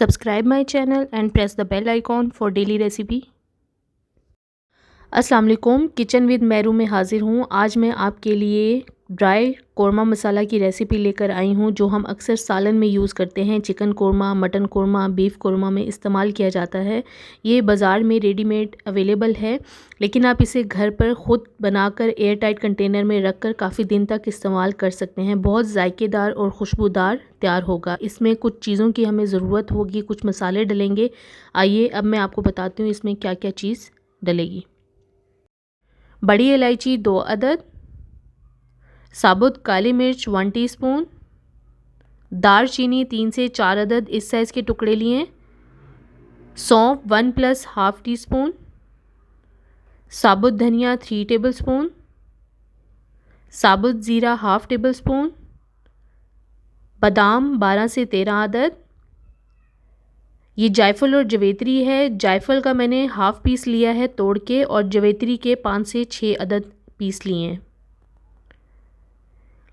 Subscribe my channel and press the bell icon for daily recipe। अस्सलाम वालेकुम, kitchen with मैरू में हाज़िर हूँ। आज मैं आपके लिए ड्राई कोरमा मसाला की रेसिपी लेकर आई हूँ, जो हम अक्सर सालन में यूज़ करते हैं। Chicken korma, mutton korma, beef korma में इस्तेमाल किया जाता है। ये बाज़ार में रेडीमेड अवेलेबल है, लेकिन आप इसे घर पर ख़ुद बनाकर एयर टाइट कंटेनर में रख कर काफ़ी दिन तक इस्तेमाल कर सकते हैं। बहुत जायकेदार और खुशबूदार तैयार होगा। इसमें कुछ चीज़ों की हमें ज़रूरत होगी, कुछ मसाले डलेंगे। आइए अब मैं आपको बताती हूँ इसमें क्या क्या चीज़ डलेगी। बड़ी इलायची 2 अदद, साबुत काली मिर्च 1 टीस्पून, दालचीनी 3 से 4 अदद इस साइज़ के टुकड़े लिए, सौंफ 1 + हाफ़ टीस्पून, साबुत धनिया 3 टेबलस्पून, साबुत ज़ीरा हाफ़ टेबल स्पून, बादाम 12 से 13 अदद। ये जायफल और जवेत्री है। जायफल का मैंने हाफ़ पीस लिया है तोड़ के, और जवेत्री के 5 से 6 अदद पीस लिए हैं।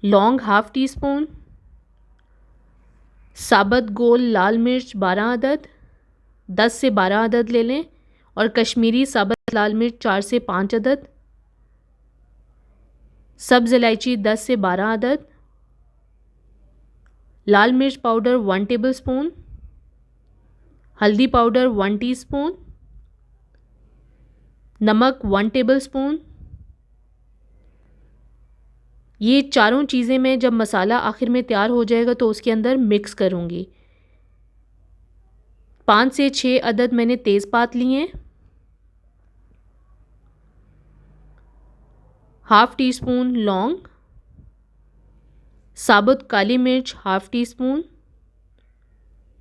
लौंग हाफ़ टीस्पून, साबुत गोल लाल मिर्च 12 अदद, 10 से 12 अदद ले लें, और कश्मीरी साबुत लाल मिर्च 4 से 5 अदद, सब्ज़ इलायची 10 से 12 अदद, लाल मिर्च पाउडर 1 टेबलस्पून, हल्दी पाउडर 1 टीस्पून, नमक 1 टेबलस्पून। ये चारों चीज़ें मैं जब मसाला आखिर में तैयार हो जाएगा तो उसके अंदर मिक्स करूँगी। 5 से 6 अदद मैंने तेज़पात लिए हैं, हाफ़ टी स्पून लौंग, साबुत काली मिर्च हाफ़ टी स्पून,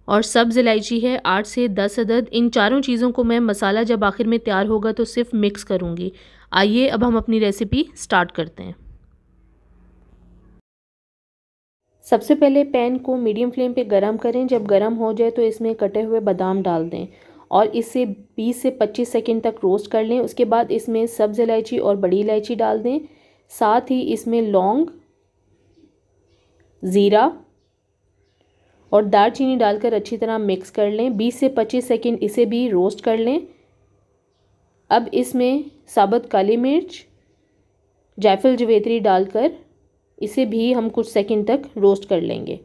और सब्ज़ इलायची है 8 से 10 अदद। इन चारों चीज़ों को मैं मसाला जब आखिर में तैयार होगा तो सिर्फ मिक्स करूँगी। आइए अब हम अपनी रेसिपी स्टार्ट करते हैं। सबसे पहले पैन को मीडियम फ्लेम पे गरम करें। जब गरम हो जाए तो इसमें कटे हुए बादाम डाल दें और इसे 20 से 25 सेकंड तक रोस्ट कर लें। उसके बाद इसमें सब्ज़ इलायची और बड़ी इलायची डाल दें। साथ ही इसमें लौंग, ज़ीरा और दालचीनी डालकर अच्छी तरह मिक्स कर लें। 20 से 25 सेकंड इसे भी रोस्ट कर लें। अब इसमें साबुत काली मिर्च, जायफल जवेत्री डालकर इसे भी हम कुछ सेकंड तक रोस्ट कर लेंगे।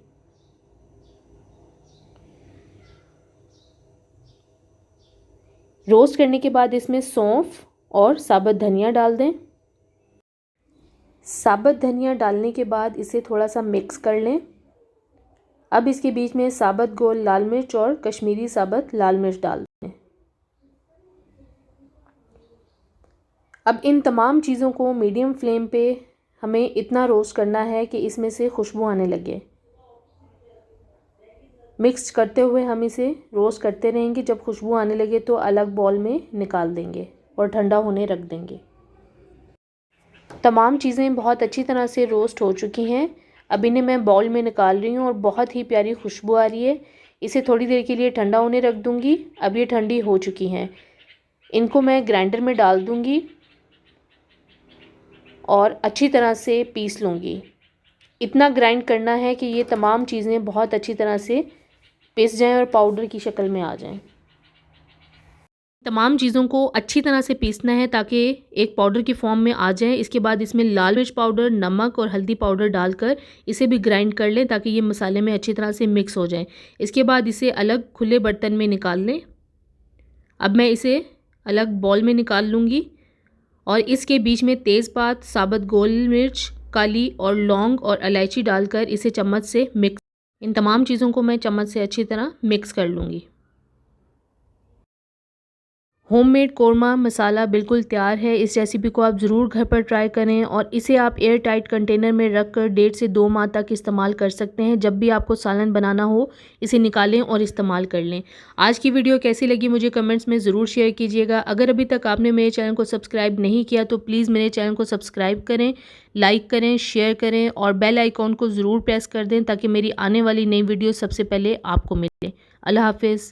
रोस्ट करने के बाद इसमें सौंफ और साबुत धनिया डाल दें। साबुत धनिया डालने के बाद इसे थोड़ा सा मिक्स कर लें। अब इसके बीच में साबुत गोल लाल मिर्च और कश्मीरी साबुत लाल मिर्च डाल दें। अब इन तमाम चीज़ों को मीडियम फ्लेम पे हमें इतना रोस्ट करना है कि इसमें से खुशबू आने लगे। मिक्स करते हुए हम इसे रोस्ट करते रहेंगे। जब खुशबू आने लगे तो अलग बाउल में निकाल देंगे और ठंडा होने रख देंगे। तमाम चीज़ें बहुत अच्छी तरह से रोस्ट हो चुकी हैं। अब इन्हें मैं बाउल में निकाल रही हूँ और बहुत ही प्यारी खुशबू आ रही है। इसे थोड़ी देर के लिए ठंडा होने रख दूँगी। अब ये ठंडी हो चुकी हैं। इनको मैं ग्राइंडर में डाल दूँगी और अच्छी तरह से पीस लूँगी। इतना ग्राइंड करना है कि ये तमाम चीज़ें बहुत अच्छी तरह से पिस जाएं और पाउडर की शक्ल में आ जाएं। तमाम चीज़ों को अच्छी तरह से पीसना है ताकि एक पाउडर की फॉर्म में आ जाए। इसके बाद इसमें लाल मिर्च पाउडर, नमक और हल्दी पाउडर डालकर इसे भी ग्राइंड कर लें ताकि ये मसाले में अच्छी तरह से मिक्स हो जाए। इसके बाद इसे अलग खुले बर्तन में निकाल लें। अब मैं इसे अलग बाउल में निकाल लूँगी और इसके बीच में तेज़पात, साबुत गोल मिर्च, काली और लौंग और इलायची डालकर इसे चम्मच से मिक्स, इन तमाम चीज़ों को मैं चम्मच से अच्छी तरह मिक्स कर लूँगी। होममेड कोरमा मसाला बिल्कुल तैयार है। इस रेसिपी को आप ज़रूर घर पर ट्राई करें और इसे आप एयर टाइट कंटेनर में रख कर 1.5 से 2 माह तक इस्तेमाल कर सकते हैं। जब भी आपको सालन बनाना हो इसे निकालें और इस्तेमाल कर लें। आज की वीडियो कैसी लगी मुझे कमेंट्स में ज़रूर शेयर कीजिएगा। अगर अभी तक आपने मेरे चैनल को सब्सक्राइब नहीं किया तो प्लीज़ मेरे चैनल को सब्सक्राइब करें, लाइक करें, शेयर करें और बेल आइकॉन को ज़रूर प्रेस कर दें ताकि मेरी आने वाली नई वीडियो सबसे पहले आपको मिले। अल्लाह हाफिज़।